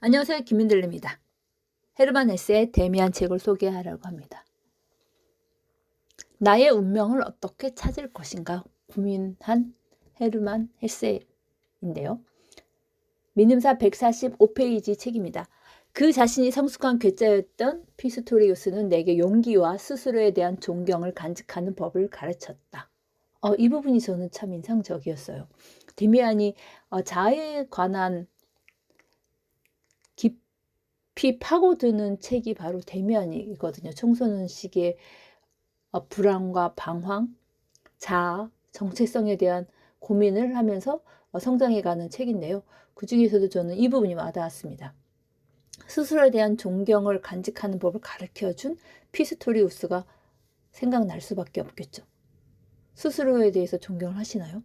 안녕하세요. 김민들입니다. 헤르만 헤세의 데미안 책을 소개하려고 합니다. 나의 운명을 어떻게 찾을 것인가 고민한 헤르만 헤세인데요. 민음사 145페이지 책입니다. 그 자신이 성숙한 괴짜였던 피스토리우스는 내게 용기와 스스로에 대한 존경을 간직하는 법을 가르쳤다. 이 부분이 저는 참 인상적이었어요. 데미안이 자아에 관한 깊이 파고드는 책이 바로 데미안이거든요. 청소년 시기의 불안과 방황, 자아, 정체성에 대한 고민을 하면서 성장해가는 책인데요. 그 중에서도 저는 이 부분이 와닿았습니다. 스스로에 대한 존경을 간직하는 법을 가르쳐준 피스토리우스가 생각날 수밖에 없겠죠. 스스로에 대해서 존경을 하시나요?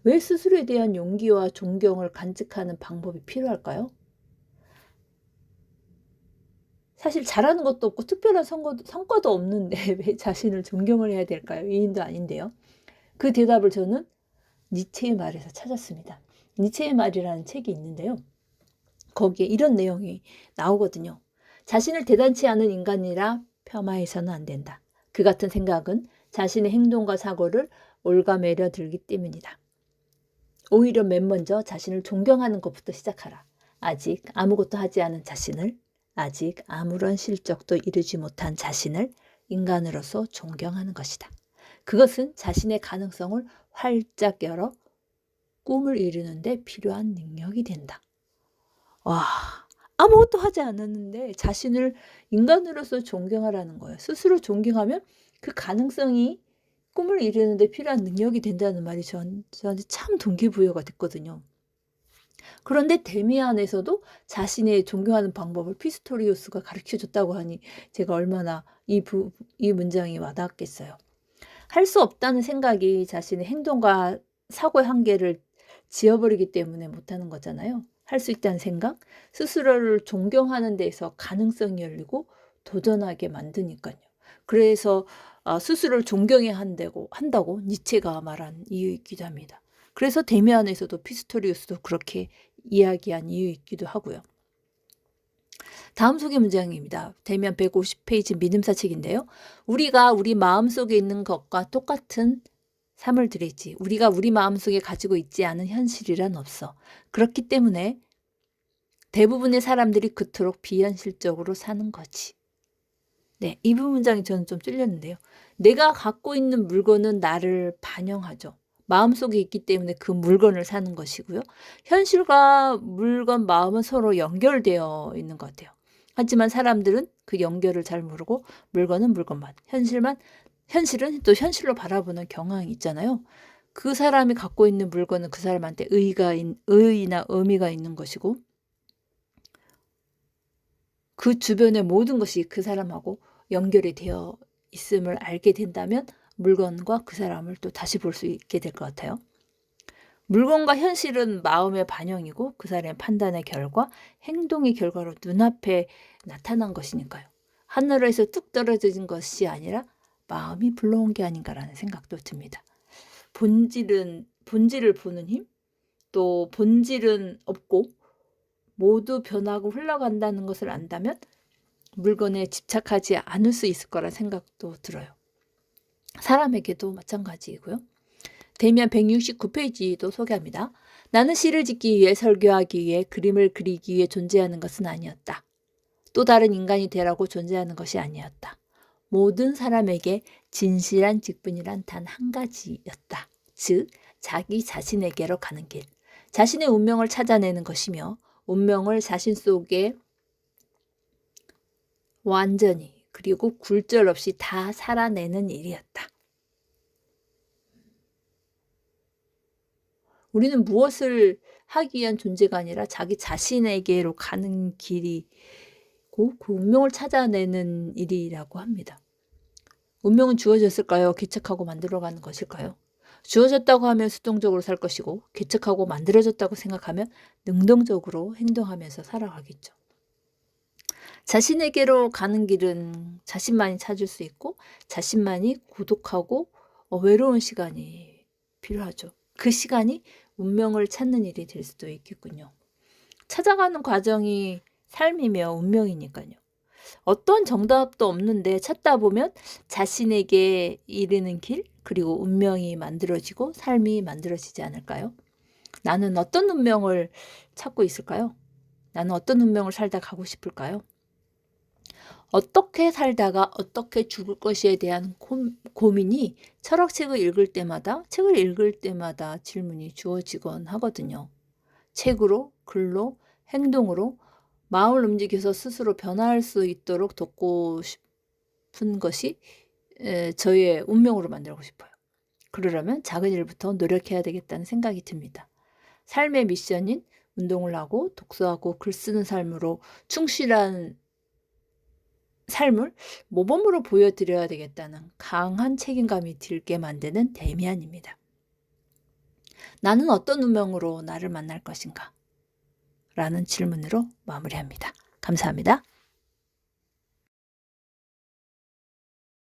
왜 스스로에 대한 용기와 존경을 간직하는 방법이 필요할까요? 사실 잘하는 것도 없고 특별한 성과도 없는데 왜 자신을 존경을 해야 될까요? 이인도 아닌데요. 그 대답을 저는 니체의 말에서 찾았습니다. 니체의 말이라는 책이 있는데요. 거기에 이런 내용이 나오거든요. 자신을 대단치 않은 인간이라 폄하해서는 안 된다. 그 같은 생각은 자신의 행동과 사고를 올가매려 들기 때문이다. 오히려 맨 먼저 자신을 존경하는 것부터 시작하라. 아직 아무것도 하지 않은 자신을, 아직 아무런 실적도 이루지 못한 자신을 인간으로서 존경하는 것이다. 그것은 자신의 가능성을 활짝 열어 꿈을 이루는 데 필요한 능력이 된다. 와, 아무것도 하지 않았는데 자신을 인간으로서 존경하라는 거예요. 스스로 존경하면 그 가능성이 꿈을 이루는 데 필요한 능력이 된다는 말이 저한테 참 동기부여가 됐거든요. 그런데 데미안에서도 자신의 존경하는 방법을 피스토리우스가 가르쳐줬다고 하니 제가 얼마나 이 문장이 와닿았겠어요. 할 수 없다는 생각이 자신의 행동과 사고의 한계를 지워버리기 때문에 못하는 거잖아요. 할 수 있다는 생각, 스스로를 존경하는 데에서 가능성이 열리고 도전하게 만드니까요. 그래서 스스로를 존경해야 한다고 니체가 말한 이유이기도 합니다. 그래서 데미안에서도 피스토리우스도 그렇게 이야기한 이유이기도 하고요. 다음 소개 문장입니다. 데미안 150페이지 믿음사 책인데요. 우리가 우리 마음속에 있는 것과 똑같은 삶을 들이지 우리가 우리 마음속에 가지고 있지 않은 현실이란 없어. 그렇기 때문에 대부분의 사람들이 그토록 비현실적으로 사는 거지. 네, 이 부분 문장이 저는 좀 찔렸는데요. 내가 갖고 있는 물건은 나를 반영하죠. 마음속에 있기 때문에 그 물건을 사는 것이고요. 현실과 물건, 마음은 서로 연결되어 있는 것 같아요. 하지만 사람들은 그 연결을 잘 모르고 물건은 물건만, 현실은 또 현실로 바라보는 경향이 있잖아요. 그 사람이 갖고 있는 물건은 그 사람한테 의의나 의미가 있는 것이고 그 주변의 모든 것이 그 사람하고 연결이 되어 있음을 알게 된다면 물건과 그 사람을 또 다시 볼 수 있게 될 것 같아요. 물건과 현실은 마음의 반영이고 그 사람의 판단의 결과, 행동의 결과로 눈앞에 나타난 것이니까요. 하늘에서 뚝 떨어진 것이 아니라 마음이 불러온 게 아닌가라는 생각도 듭니다. 본질을 보는 힘, 또 본질은 없고 모두 변하고 흘러간다는 것을 안다면 물건에 집착하지 않을 수 있을 거란 생각도 들어요. 사람에게도 마찬가지이고요. 데미안 169페이지도 소개합니다. 나는 시를 짓기 위해 설교하기 위해 그림을 그리기 위해 존재하는 것은 아니었다. 또 다른 인간이 되라고 존재하는 것이 아니었다. 모든 사람에게 진실한 직분이란 단 한 가지였다. 즉, 자기 자신에게로 가는 길. 자신의 운명을 찾아내는 것이며 운명을 자신 속에 완전히 그리고 굴절 없이 다 살아내는 일이었다. 우리는 무엇을 하기 위한 존재가 아니라 자기 자신에게로 가는 길이고 그 운명을 찾아내는 일이라고 합니다. 운명은 주어졌을까요? 개척하고 만들어가는 것일까요? 주어졌다고 하면 수동적으로 살 것이고 개척하고 만들어졌다고 생각하면 능동적으로 행동하면서 살아가겠죠. 자신에게로 가는 길은 자신만이 찾을 수 있고 자신만이 고독하고 외로운 시간이 필요하죠. 그 시간이 운명을 찾는 일이 될 수도 있겠군요. 찾아가는 과정이 삶이며 운명이니까요. 어떤 정답도 없는데 찾다 보면 자신에게 이르는 길, 그리고 운명이 만들어지고 삶이 만들어지지 않을까요? 나는 어떤 운명을 찾고 있을까요? 나는 어떤 운명을 살다 가고 싶을까요? 어떻게 살다가 어떻게 죽을 것에 대한 고민이 책을 읽을 때마다 질문이 주어지곤 하거든요. 책으로, 글로, 행동으로 마음을 움직여서 스스로 변화할 수 있도록 돕고 싶은 것이 저의 운명으로 만들고 싶어요. 그러려면 작은 일부터 노력해야 되겠다는 생각이 듭니다. 삶의 미션인 운동을 하고 독서하고 글 쓰는 삶으로 충실한 삶을 모범으로 보여드려야 되겠다는 강한 책임감이 들게 만드는 데미안입니다. 나는 어떤 운명으로 나를 만날 것인가? 라는 질문으로 마무리합니다. 감사합니다.